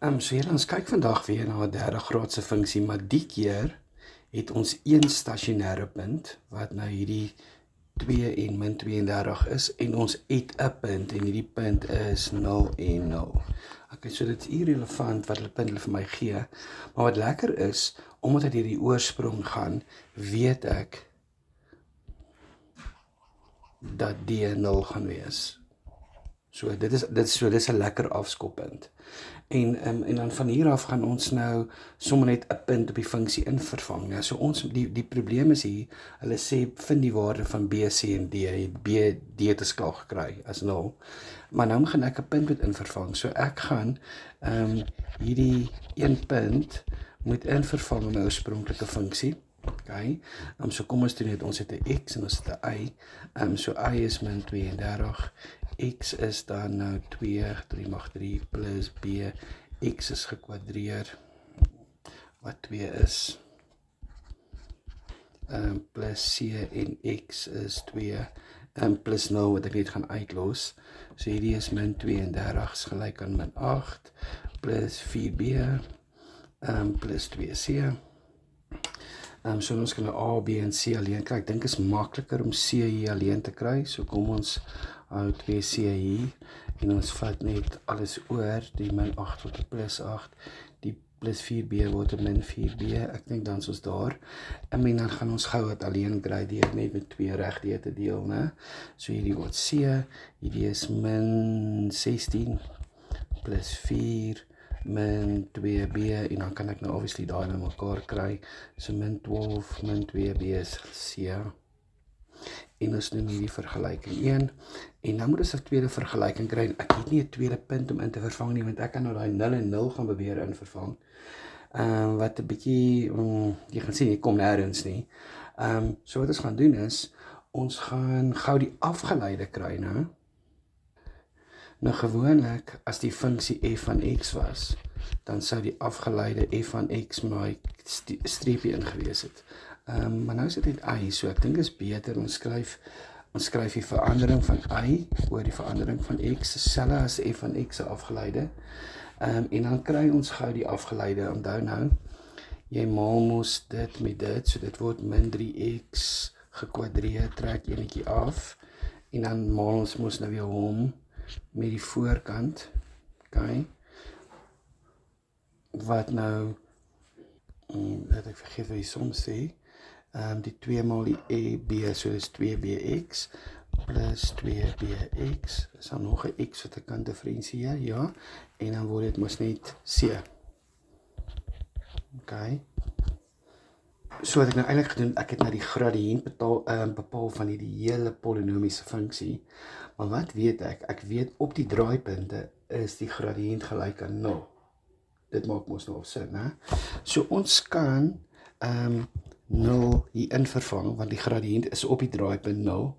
So julle, ons kyk vandag weer na 'n 30-graadse funksie, maar die keer het ons een stasionêre punt wat nou hierdie 2 en min 32 is en ons het 'n punt en hierdie punt is 0 en 0. Okay, so dit is irrelevant wat hulle punt hulle vir my gee, maar wat lekker is, omdat dit hierdie oorsprong gaan, weet ek dat D 0 gaan wees. So dit is 'n lekker afskoppunt. En dan van hier af gaan ons nou sommer net 'n punt op die funksie invervang. Ja, so ons die probleem is hier, hulle sê vind die waarde van B, C en D. D te skaal gekry as 0. Maar nou gaan ek 'n punt met invervang. So ek gaan hierdie een punt moet invervang in my oorspronklike funksie. Okay. So kom ons doen dit. Ons het 'n x en ons het 'n y. So y is min 32. X is dan nou 2, 3 mag 3 plus b, x is gekwadreer, wat 2 is, plus c en x is 2, plus 0 wat ek net gaan uitlos. So hierdie is min 32 is gelyk aan min 8, plus 4b, plus 2c. So ons kan nou A, B en C alleen kry. Ek dink is makliker om C hier alleen te kry. So kom ons hou 2C hier en ons vat net alles oor, die min 8 word 'n plus 8, die plus 4b word 'n min 4b. Ek dink dan is ons daar. En dan gaan ons gou dit alleen kry deur net met 2 regdeur te deel, né? So hierdie word C, hierdie is min 16 plus 4 min 2b en dan kan ek nou obviously daai na mekaar kry. So min 12 min 2b is C. En ons noem hierdie vergelyking 1. En nou moet ons 'n tweede vergelyking kry. Ek het nie 'n tweede punt om in te vervang nie, want ek kan nou daai 0 en 0 gaan probeer invervang. Wat 'n bietjie jy gaan sien, ek kom nêrens nie. So wat ons gaan doen is, ons gaan gou die afgeleide kry nou. Nou gewoonlik, as die funksie f van x was, dan sou die afgeleide f van x met daai streepie ingewees het. Maar nou is dit net y, so ek dink is beter, ons skryf die verandering van y oor die verandering van x, dieselfde as f van x se afgeleide. En dan kry ons gou die afgeleide, onthou nou, jy maal mos dit met dit, so dit word min 3x gekwadreer, trek enetjie af, en dan maal ons mos nou weer hom met die voorkant, okay, wat nou, dat ek vergeet wat die som sê, die 2 maal die b, so is 2bx, plus 2bx, is dan nog 'n x wat ek kan differentieer, ja, en dan word dit mos net c, okay. So wat ek nou eintlik gedoen, ek het nou die gradiënt bepaal van hierdie hele polinomiese funksie. Maar wat weet ek? Ek weet op die draaipunte is die gradiënt gelyk aan 0. Dit maak mos nou sin, né? So ons kan 0 hier in vervang, want die gradiënt is op die draaipunt 0.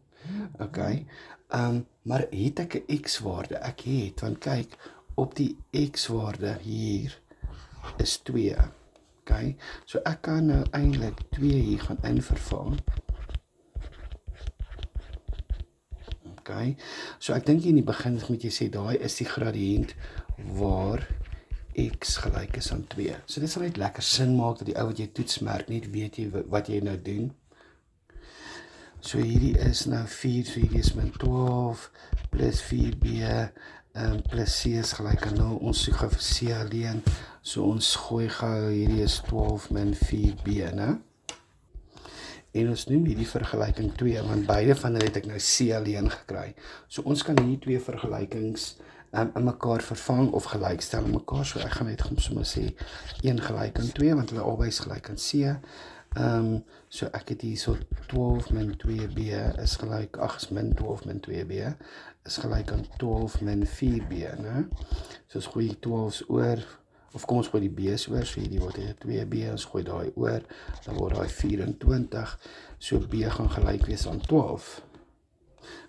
Okay. Maar het ek 'n x-waarde? Ek het, want kyk, op die x-waarde hier is 2. Okay, so ek kan nou eintlik 2 hier gaan invervang. Okay, so ek dink in die begin moet jy sê, daai is die gradiënt waar x gelyk is aan 2. So dit sal net lekker sin maak, dat die ou wat jy toets merk, net weet jy wat jy nou doen. So hierdie is nou 4, so hierdie is min 12, plus 4b, plus c is gelyk aan 0, ons soek gou vir c alleen, so ons gooi gou, hierdie is 12 min 4b, né? En ons noem hierdie vergelyking 2, want beide van hulle het ek nou c alleen gekry. So ons kan hierdie twee vergelykings in mekaar vervang of gelykstel in mekaar, so ek gaan net sommer sê 1 gelyk aan 2, want hulle albei is gelyk aan c. So ek het hier so 12 min 2b is gelyk, is min 12 min 2b, is gelyk aan 12 min 4b, né? So ons gooi die 12's oor, of kom ons gooi die b's oor, so hierdie word hier 2b, ons gooi daai oor, dan word daai 24, so b gaan gelyk wees aan 12.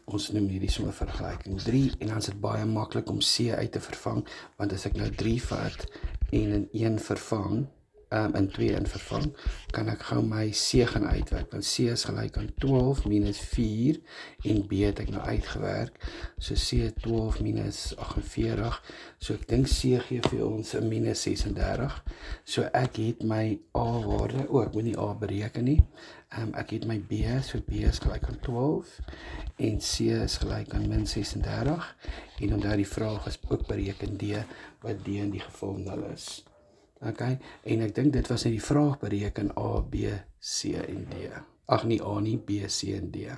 Ons noem hierdie sommer vergelyking 3, en dan is dit baie maklik om c uit te vervang, want as ek nou 3 vat, en in 1 vervang, in 2 in vervang, kan ek gou my C gaan uitwerk, want C is gelyk aan 12 minus 4, en B het ek nou uitgewerk, so C 12 minus 48, so ek dink C gee vir ons 'n minus 36, so ek het my A-waarde, ek moet nie A bereken nie, ek het my B, so B is gelyk aan 12, en C is gelyk aan min 36, en onthou die vraag is ook bereken D, wat D in die geval 0 is. Okay, en ek dink dit was net die vraag bereken A, B, C en D. Ag nie A nie, B, C en D.